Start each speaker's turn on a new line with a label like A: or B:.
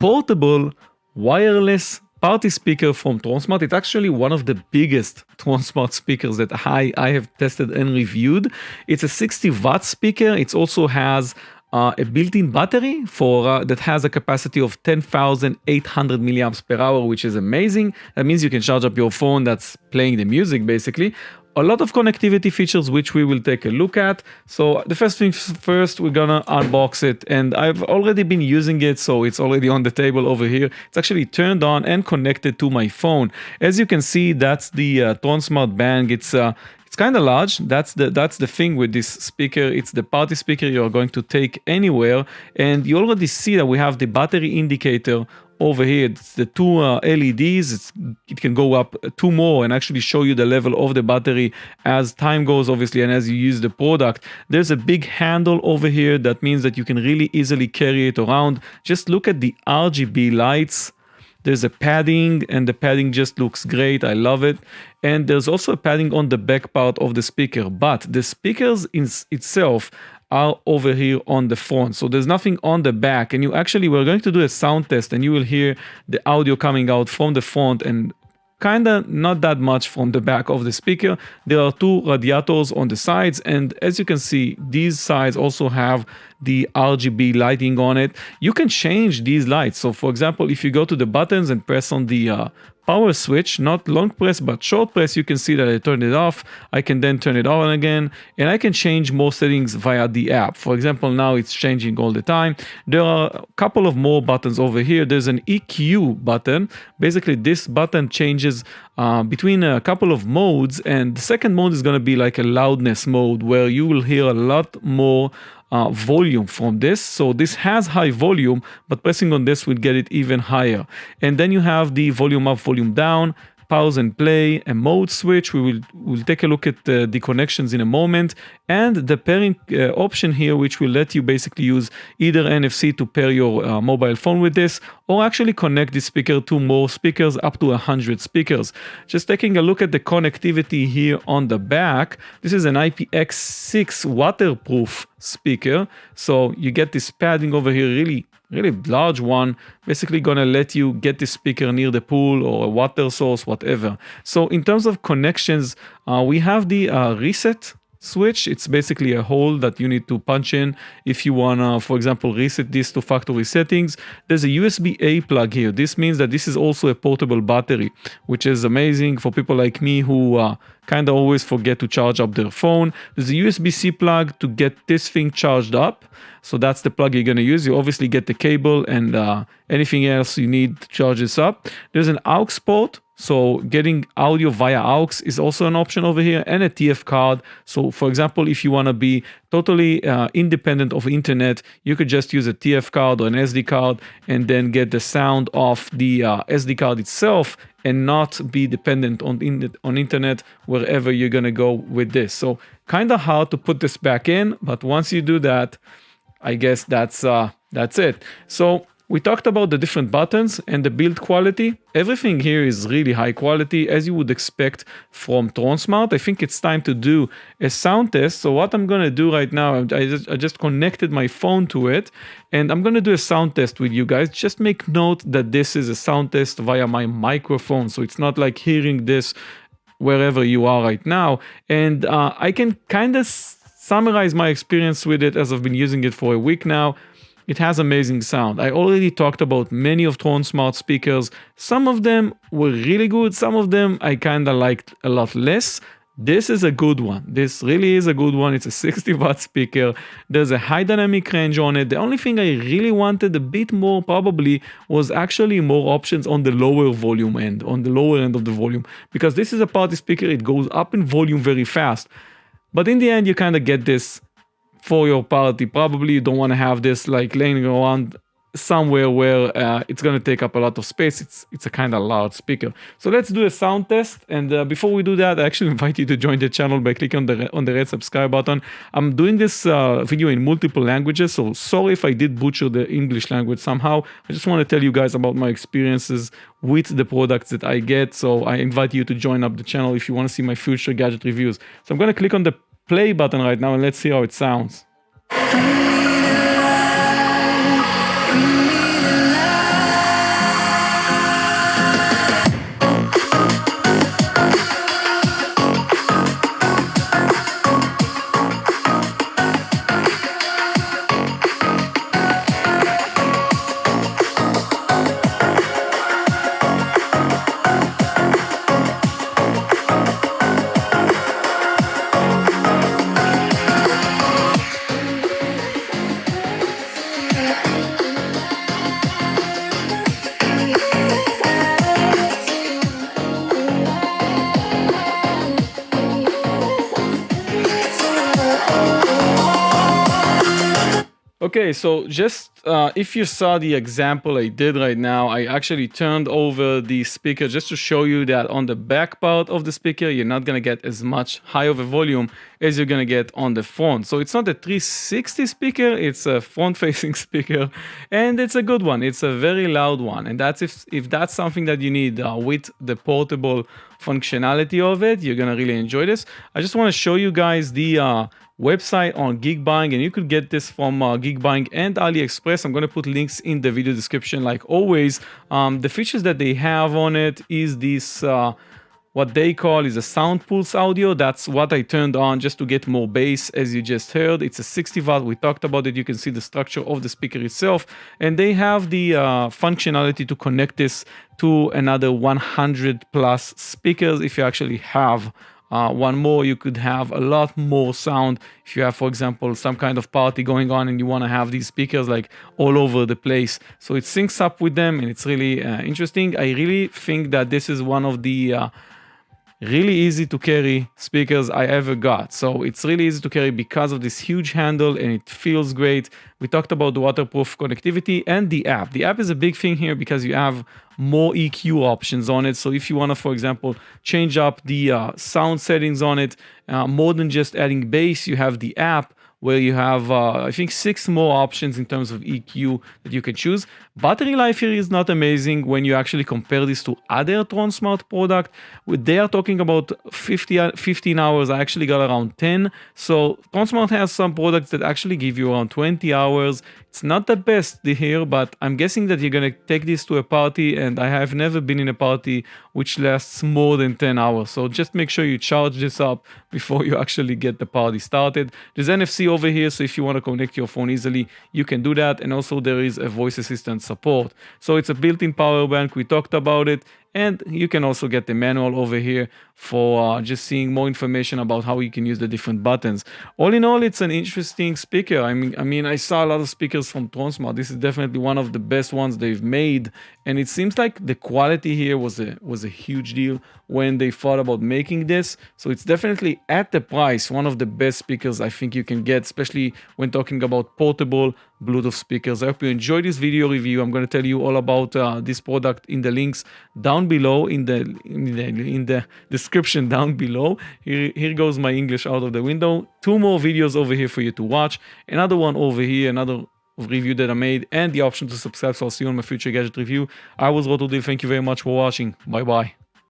A: portable wireless party speaker from Tronsmart. It's actually one of the biggest Tronsmart speakers that I have tested and reviewed. It's a 60-watt speaker. It also has a built-in battery for that has a capacity of 10,800 milliamps per hour, which is amazing. That means you can charge up your phone that's playing the music, basically. A lot of connectivity features, which we will take a look at. So the first thing first, we're gonna unbox it, and I've already been using it, so it's already on the table over here. It's actually turned on and connected to my phone. As you can see, that's the Tronsmart Bang. It's kind of large. That's the thing with this speaker. It's the party speaker you're going to take anywhere, and you already see that we have the battery indicator over here. It's the two LEDs. It can go up two more and actually show you the level of the battery as time goes, obviously, and as you use the product. There's a big handle over here. That means that you can really easily carry it around. Just look at the RGB lights. There's a padding, and the padding just looks great. I love it. And there's also a padding on the back part of the speaker, but the speakers itself are over here on the front. So there's nothing on the back, and we're going to do a sound test, and you will hear the audio coming out from the front and kind of not that much from the back of the speaker. There are two radiators on the sides, and as you can see, these sides also have the RGB lighting on it. You can change these lights. So for example, if you go to the buttons and press on the power switch, not long press but short press, you can see that I turned it off. I can then turn it on again, and I can change more settings via the app. For example, now it's changing all the time. There are a couple of more buttons over here. There's an EQ button. Basically, this button changes between a couple of modes, and the second mode is going to be like a loudness mode, where you will hear a lot more volume from this. So this has high volume, but pressing on this will get it even higher. And then you have the volume up, volume down, pause and play, a mode switch. We'll take a look at the connections in a moment, and the pairing option here, which will let you basically use either NFC to pair your mobile phone with this, or actually connect this speaker to more speakers, up to 100 speakers. Just taking a look at the connectivity here on the back. This is an IPX6 waterproof speaker, so you get this padding over here, really large one, basically gonna let you get the speaker near the pool or a water source, whatever. So in terms of connections, we have the reset switch. It's basically a hole that you need to punch in if you wanna, for example, reset this to factory settings. There's a USB-A plug here. This means that this is also a portable battery, which is amazing for people like me who kind of always forget to charge up their phone. There's a USB-C plug to get this thing charged up. So that's the plug you're going to use. You obviously get the cable and anything else you need to charge this up. There's an aux port. So getting audio via aux is also an option over here, and a TF card. So for example, if you want to be totally independent of internet, you could just use a TF card or an SD card and then get the sound of the SD card itself and not be dependent on internet wherever you're going to go with this. So kind of hard to put this back in, but once you do that, I guess that's it. So we talked about the different buttons and the build quality. Everything here is really high quality, as you would expect from Tronsmart. I think it's time to do a sound test. So what I'm going to do right now, I just connected my phone to it, and I'm going to do a sound test with you guys. Just make note that this is a sound test via my microphone. So it's not like hearing this wherever you are right now. And I can kind of summarize my experience with it, as I've been using it for a week now. It has amazing sound. I already talked about many of Tronsmart speakers. Some of them were really good. Some of them I kind of liked a lot less. This is a good one. This really is a good one. It's a 60-watt speaker. There's a high dynamic range on it. The only thing I really wanted a bit more probably was actually more options on the lower volume end, on the lower end of the volume. Because this is a party speaker, it goes up in volume very fast. But in the end, you kind of get this for your party. Probably you don't want to have this like laying around somewhere where it's going to take up a lot of space. It's a kind of large speaker. So let's do a sound test. And before we do that, I actually invite you to join the channel by clicking on the red subscribe button. I'm doing this video in multiple languages, so sorry if I did butcher the English language somehow. I just want to tell you guys about my experiences with the products that I get. So I invite you to join up the channel if you want to see my future gadget reviews. So I'm going to click on the play button right now, and let's see how it sounds. Okay, so just if you saw the example I did right now, I actually turned over the speaker just to show you that on the back part of the speaker, you're not going to get as much high of a volume as you're going to get on the front. So it's not a 360 speaker, it's a front-facing speaker, and it's a good one. It's a very loud one, and that's if that's something that you need with the portable functionality of it, you're going to really enjoy this. I just want to show you guys the website on Geekbuying, and you could get this from Geekbuying and AliExpress. I'm going to put links in the video description like always. The features that they have on it is this what they call is a sound pulse audio. That's what I turned on just to get more bass, as you just heard. It's a 60 watt. We talked about it. You can see the structure of the speaker itself, and they have the functionality to connect this to another 100 plus speakers. If you actually have one more, you could have a lot more sound. If you have, for example, some kind of party going on and you want to have these speakers like all over the place. So it syncs up with them, and it's really interesting. I really think that this is one of the really easy to carry speakers I ever got. So it's really easy to carry because of this huge handle, and it feels great. We talked about the waterproof connectivity and the app. The app is a big thing here because you have more EQ options on it. So if you want to, for example, change up the sound settings on it, more than just adding bass, you have the app where you have, I think, 6 more options in terms of EQ that you can choose. Battery life here is not amazing when you actually compare this to other Tronsmart product. They are talking about 15 hours. I actually got around 10. So Tronsmart has some products that actually give you around 20 hours. It's not the best here, but I'm guessing that you're going to take this to a party, and I have never been in a party which lasts more than 10 hours. So just make sure you charge this up before you actually get the party started. There's NFC over here, so if you want to connect your phone easily, you can do that. And also there is a voice assistant support. So it's a built-in power bank. We talked about it. And you can also get the manual over here for just seeing more information about how you can use the different buttons. All in all, it's an interesting speaker. I mean, I saw a lot of speakers from Tronsmart. This is definitely one of the best ones they've made. And it seems like the quality here was a huge deal when they thought about making this. So it's definitely at the price, one of the best speakers I think you can get, especially when talking about portable Bluetooth speakers. I hope you enjoyed this video review. I'm going to tell you all about this product in the links down below, in the description down below. Here goes my English out of the window. 2 more videos over here for you to watch. Another one over here, another review that I made, and the option to subscribe. So I'll see you on my future gadget review. I was Roto. Thank you very much for watching. Bye bye.